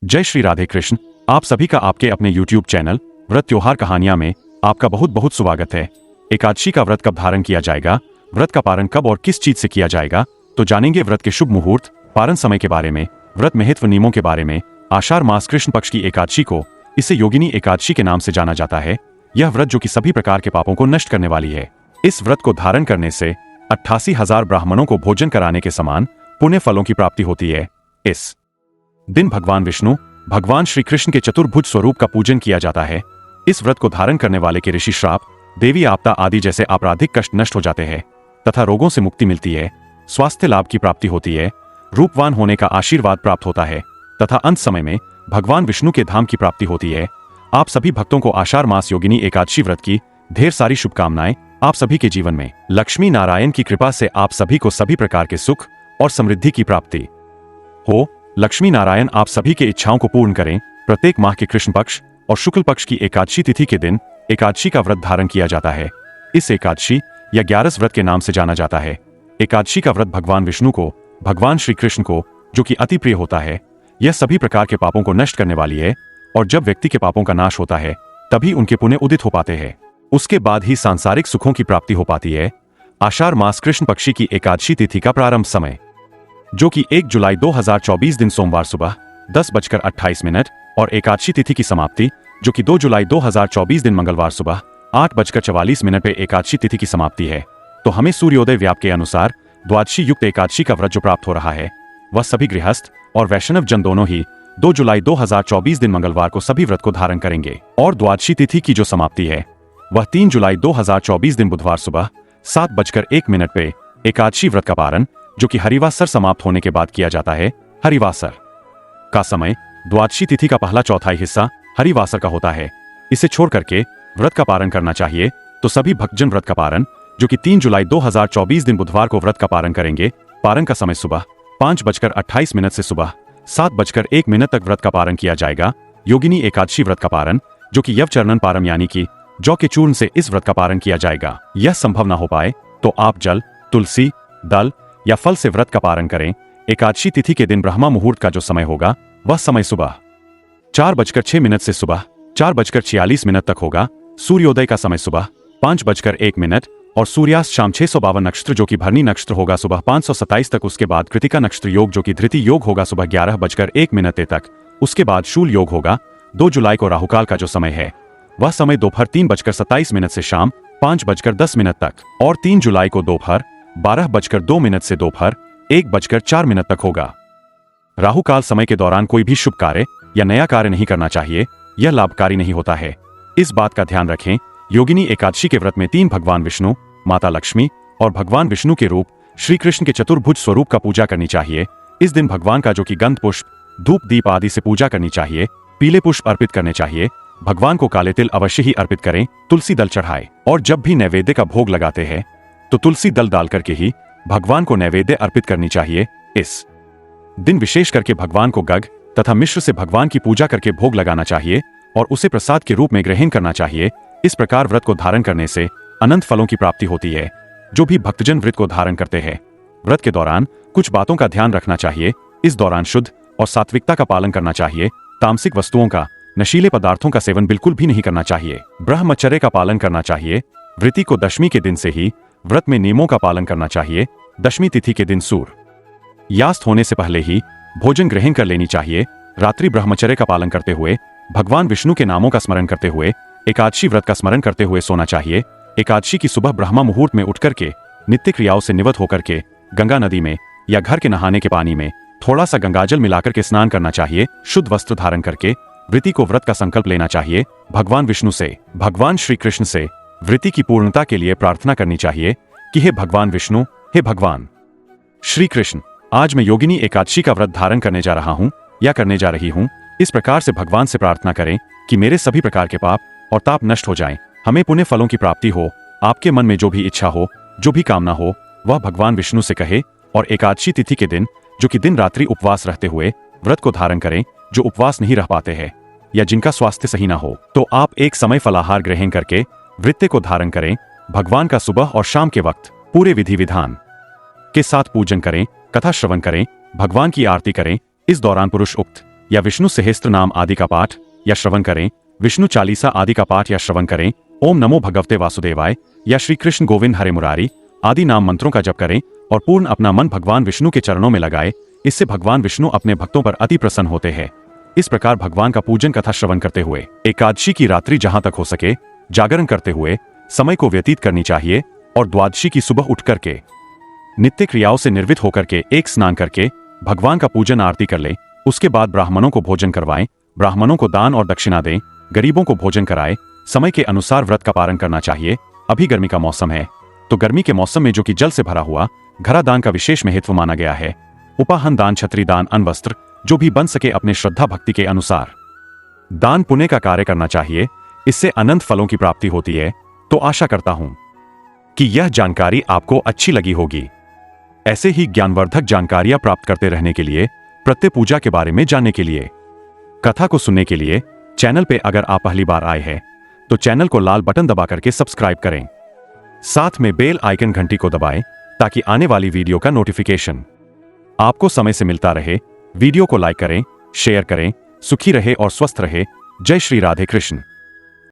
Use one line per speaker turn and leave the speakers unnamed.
जय श्री राधे कृष्ण। आप सभी का आपके अपने YouTube चैनल व्रत त्योहार कहानियां में आपका बहुत बहुत स्वागत है। एकादशी का व्रत कब धारण किया जाएगा, व्रत का पारण कब और किस चीज से किया जाएगा, तो जानेंगे व्रत के शुभ मुहूर्त, पारण समय के बारे में, व्रत महत्व नियमों के बारे में। आषाढ़ मास कृष्ण पक्ष की एकादशी को इसे योगिनी एकादशी के नाम से जाना जाता है। यह व्रत जो कि सभी प्रकार के पापों को नष्ट करने वाली है। इस व्रत को धारण करने से 88,000 ब्राह्मणों को भोजन कराने के समान पुण्य फलों की प्राप्ति होती है। इस दिन भगवान विष्णु, भगवान श्री कृष्ण के चतुर्भुज स्वरूप का पूजन किया जाता है। इस व्रत को धारण करने वाले के ऋषि श्राप, देवी आपदा आदि जैसे आपराधिक कष्ट नष्ट हो जाते हैं तथा रोगों से मुक्ति मिलती है, स्वास्थ्य लाभ की प्राप्ति होती है, रूपवान होने का आशीर्वाद प्राप्त होता है तथा अंत समय में भगवान विष्णु के धाम की प्राप्ति होती है। आप सभी भक्तों को आषाढ़ मास योगिनी एकादशी व्रत की ढेर सारी शुभकामनाएं। आप सभी के जीवन में लक्ष्मी नारायण की कृपा से आप सभी को सभी प्रकार के सुख और समृद्धि की प्राप्ति हो। लक्ष्मी नारायण आप सभी के इच्छाओं को पूर्ण करें। प्रत्येक माह के कृष्ण पक्ष और शुक्ल पक्ष की एकादशी तिथि के दिन एकादशी का व्रत धारण किया जाता है। इस एकादशी या 11 व्रत के नाम से जाना जाता है। एकादशी का व्रत भगवान विष्णु को, भगवान श्री कृष्ण को, जो कि अति प्रिय होता है, यह सभी प्रकार के पापों को नष्ट करने वाली है। और जब व्यक्ति के पापों का नाश होता है तभी उनके पुण्य उदित हो पाते हैं। उसके बाद ही सांसारिक सुखों की प्राप्ति हो पाती है। आषाढ़ मास कृष्ण पक्षी की एकादशी तिथि का प्रारंभ समय जो कि 1 जुलाई 2024 दिन सोमवार सुबह 10:28 और एकादशी तिथि की समाप्ति जो कि 2 जुलाई 2024 दिन मंगलवार सुबह 8:44 पे एकादशी तिथि की समाप्ति है। तो हमें सूर्योदय व्याप के अनुसार द्वादशी युक्त एकादशी का व्रत जो प्राप्त हो रहा है वह सभी गृहस्थ और वैष्णव जन दोनों ही 2 जुलाई 2024 दिन मंगलवार को सभी व्रत को धारण करेंगे। और द्वादशी तिथि की जो समाप्ति है वह 3 जुलाई 2024 दिन बुधवार सुबह 7:01 पे एकादशी व्रत का पारण जो कि हरिवासर समाप्त होने के बाद किया जाता है। हरिवासर का समय द्वादशी तिथि का पहला चौथाई हिस्सा हरिवासर का होता है। इसे छोड़ करके व्रत का पारण करना चाहिए। तो सभी भक्तजन व्रत का पारण जो कि 3 जुलाई 2024 दिन बुधवार को व्रत का पारण करेंगे। पारण का समय सुबह 5:28 से सुबह 7:01 तक व्रत का पारण किया जाएगा। योगिनी एकादशी व्रत का पारण जो कि यवचरणन पारम यानी कि जौ के चूर्ण से इस व्रत का पारण किया जाएगा। यह संभव न हो पाए तो आप जल, तुलसी, दल या फल से व्रत का पारण करें। एकादशी तिथि के दिन ब्रह्मा मुहूर्त का जो समय होगा वह समय सुबह 4:06 से सुबह 4:46 तक होगा। सूर्योदय का समय सुबह 5:01 और सूर्यास्त शाम 652 नक्षत्र जो कि भरणी नक्षत्र होगा सुबह 527 तक। उसके बाद कृतिका नक्षत्र योग जो कि धृति योग होगा सुबह 11:01 तक। उसके बाद शूल योग होगा। 2 जुलाई को राहुकाल का जो समय है वह समय दोपहर 3:27 से शाम 5:10 तक और 3 जुलाई को दोपहर 12:02 से दोपहर 1:04 तक होगा। राहुकाल समय के दौरान कोई भी शुभ कार्य या नया कार्य नहीं करना चाहिए, यह लाभकारी नहीं होता है। इस बात का ध्यान रखें। योगिनी एकादशी के व्रत में 3 भगवान विष्णु, माता लक्ष्मी और भगवान विष्णु के रूप श्री कृष्ण के चतुर्भुज स्वरूप का पूजा करनी चाहिए। इस दिन भगवान का जो कि गंध पुष्प, धूप दीप आदि से पूजा करनी चाहिए। पीले पुष्प अर्पित करने चाहिए। भगवान को काले तिल अवश्य ही अर्पित करें। तुलसी दल चढ़ाए और जब भी नैवेद्य का भोग लगाते हैं तो तुलसी दल डाल करके ही भगवान को नैवेद्य अर्पित करनी चाहिए। इस दिन विशेष करके भगवान को गग तथा मिश्र से भगवान की पूजा करके भोग लगाना चाहिए और उसे प्रसाद के रूप में ग्रहण करना चाहिए। इस प्रकार व्रत को धारण करने से अनंत फलों की प्राप्ति होती है। जो भी भक्तजन व्रत को धारण करते हैं व्रत के दौरान कुछ बातों का ध्यान रखना चाहिए। इस दौरान शुद्ध और सात्विकता का पालन करना चाहिए। तामसिक वस्तुओं का, नशीले पदार्थों का सेवन बिल्कुल भी नहीं करना चाहिए। ब्रह्मचर्य का पालन करना चाहिए। व्रती को दशमी के दिन से ही व्रत में नियमों का पालन करना चाहिए। दशमी तिथि के दिन सूर्यास्त होने से पहले ही भोजन ग्रहण कर लेनी चाहिए। रात्रि ब्रह्मचर्य का पालन करते हुए भगवान विष्णु के नामों का स्मरण करते हुए एकादशी व्रत का स्मरण करते हुए सोना चाहिए। एकादशी की सुबह ब्रह्मा मुहूर्त में उठ करके नित्य क्रियाओं से निवृत्त होकर के गंगा नदी में या घर के नहाने के पानी में थोड़ा सा गंगाजल मिलाकर के स्नान करना चाहिए। शुद्ध वस्त्र धारण करके व्रती को व्रत का संकल्प लेना चाहिए। भगवान विष्णु से, भगवान श्री कृष्ण से व्रती की पूर्णता के लिए प्रार्थना करनी चाहिए कि हे भगवान विष्णु, हे भगवान श्री कृष्ण, आज मैं योगिनी एकादशी का व्रत धारण करने जा रहा हूँ या करने जा रही हूँ। इस प्रकार से भगवान से प्रार्थना करें कि मेरे सभी प्रकार के पाप और ताप नष्ट हो जाएं, हमें पुण्य फलों की प्राप्ति हो। आपके मन में जो भी इच्छा हो, जो भी कामना हो, वह भगवान विष्णु से कहे। और एकादशी तिथि के दिन जो कि दिन रात्रि उपवास रहते हुए व्रत को धारण करें। जो उपवास नहीं रह पाते हैं या जिनका स्वास्थ्य सही ना हो तो आप एक समय फलाहार ग्रहण करके व्रत को धारण करें। भगवान का सुबह और शाम के वक्त पूरे विधि विधान के साथ पूजन करें, कथा श्रवण करें, भगवान की आरती करें। इस दौरान पुरुष उक्त या विष्णु सहस्त्र नाम आदि का पाठ या श्रवण करें, विष्णु चालीसा आदि का पाठ या श्रवण करें, ओम नमो भगवते वासुदेवाय या श्री कृष्ण गोविंद हरे मुरारी आदि नाम मंत्रों का जप करें और पूर्ण अपना मन भगवान विष्णु के चरणों में लगाए। इससे भगवान विष्णु अपने भक्तों पर अति प्रसन्न होते हैं। इस प्रकार भगवान का पूजन कथा श्रवण करते हुए एकादशी की रात्रि जहां तक हो सके जागरण करते हुए समय को व्यतीत करनी चाहिए और द्वादशी की सुबह उठ करके नित्य क्रियाओं से निर्वित होकर के एक स्नान करके भगवान का पूजन आरती कर ले। उसके बाद ब्राह्मणों को भोजन करवाएं, ब्राह्मणों को दान और दक्षिणा दें, गरीबों को भोजन कराएं। समय के अनुसार व्रत का पारण करना चाहिए। अभी गर्मी का मौसम है तो गर्मी के मौसम में जो कि जल से भरा हुआ घड़ा दान का विशेष महत्व माना गया है। उपाहन दान, छत्री दान, अन्न वस्त्र जो भी बन सके अपने श्रद्धा भक्ति के अनुसार दान पुण्य का कार्य करना चाहिए। इससे अनंत फलों की प्राप्ति होती है। तो आशा करता हूं कि यह जानकारी आपको अच्छी लगी होगी। ऐसे ही ज्ञानवर्धक जानकारियां प्राप्त करते रहने के लिए, प्रत्यय पूजा के बारे में जानने के लिए, कथा को सुनने के लिए चैनल पे अगर आप पहली बार आए हैं तो चैनल को लाल बटन दबा करके सब्सक्राइब करें। साथ में बेल आइकन घंटी को दबाएं ताकि आने वाली वीडियो का नोटिफिकेशन आपको समय से मिलता रहे। वीडियो को लाइक करें, शेयर करें। सुखी रहे और स्वस्थ रहे। जय श्री राधे कृष्ण।